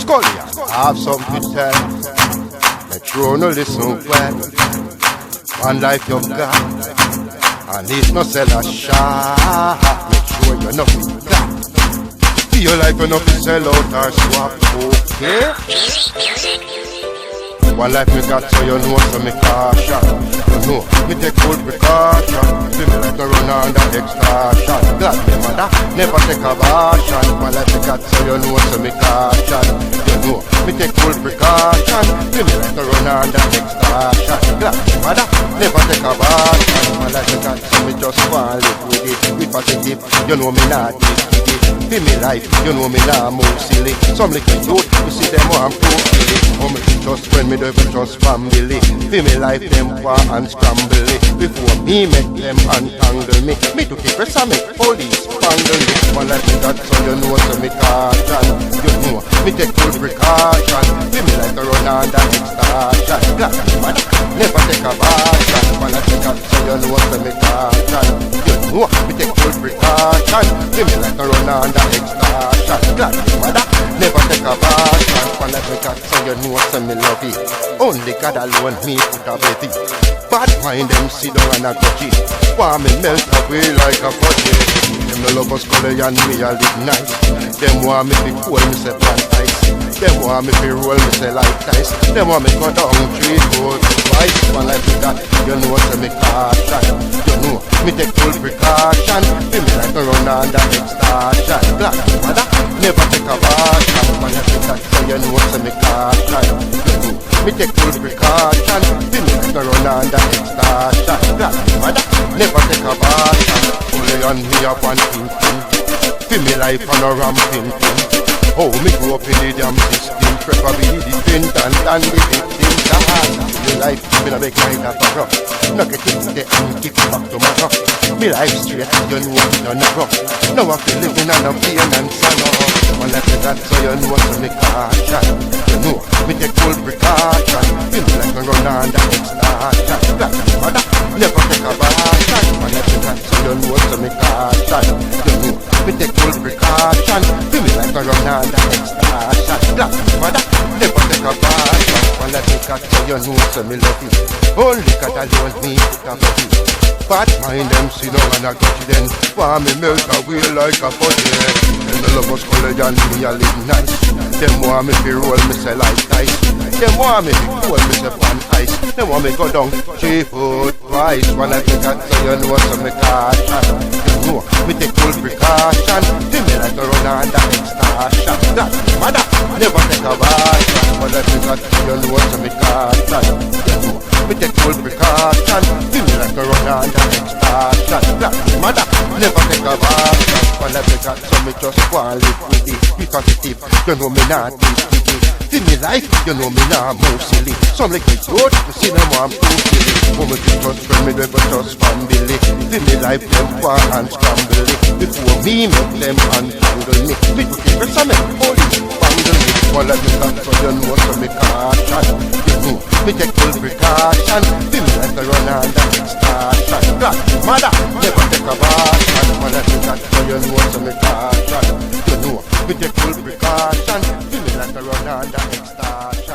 Scullion, I have something to tell. Make sure no listen well. One life you've got, and it's no sell a shot. Make sure you know that. Your life enough to sell out or swap, okay? One life me got so you know so me caution. You know, me take full precaution. Feel me like to run under extortion. Glad me mother, never take a version. One life me got so you know so me caution. You know, me take full precaution. Feel me like to run under extortion. Glad me mother, never take a version. One life me got so me just fall live with it. If I take it, you know me not it. Feel me life, you know me nah move silly. Some little youth, you see them want proof silly. Oh me just friend, me don't even trust family. Feel me life, them war and scramble it. Before me make them untangle me. Me to keep rest and make police spangle me. One life me got so you know so me caution. You know, me take full precaution. Feel me like a run under extortion. Glad man, never take a version. One life me got so you know so me caution. You know, me take full precaution. Feel me like a run under extortion. Glad mother, never take a version. One life me got so you know so me love it. Only God alone me put a baby. Bad mind them sit down and a touch it. Want me melt away like a fudge. Them no love us color and me a live nice. Them want me be cool me say plant ice. Them want me be roll me say like dice. Them want me go down 3 4 twice. One life me got, you know so me caution. You know, me take full precaution. Feel me like to run under extortion. Black mother, never take a version. One life me got, so you know so me caution. You know, me take full precaution. Feel me like to run under extortion. Black mother, never take a version. Only on me up one thing. Feel me life on a ramping thing. Oh, me grow up in the damn system. Prefer be the defendant and the victim. The life been a big kind of a rough. Knock it in the and keep it back to my rough. Me life straight, you know me none of rough. Now I feel living on a pain and sorrow. One life is that so you know so me caution. You know, me take full precaution. Feel me like a run under extortion. Black mother, never take a version. One life is that so you know so me caution. You know, me take full precaution. Feel me like a run under extortion. Black mother, never take a version. One life is that so you know so me love you. Only God alone me put a baby. Bad mind them see down and a touch then. Want me melt away like a fudge. Them the love us color and me a live nice. Them want me be roll me say like dice. Them want me be cool me say pan ice. Them want me go down 3 foot twice. One life me got so you know so me caution. You know, me take full precaution. Feel me like a run under extortion. That mother, never take a version. One life me got so you know so me caution. You know, me take full precaution. Feel me like a run under extortion. That mother, never take a version. One life me got so me just want live with it. Because it if you know me not with it. Feel me life, you know me not move silly. Some like me good, you see them want too silly. Oh me just friend me never just family. Feel me life, them war and scramble it. Before me make them untangle me. Me to keep rest and make police bangle me. One like me got so you know so me caution. You know, me take full precaution. Feel me like to run under extortion. God, mother, never take a version. One like me got so you know so me caution. You know, me take full precaution. Feel me like to run under extortion.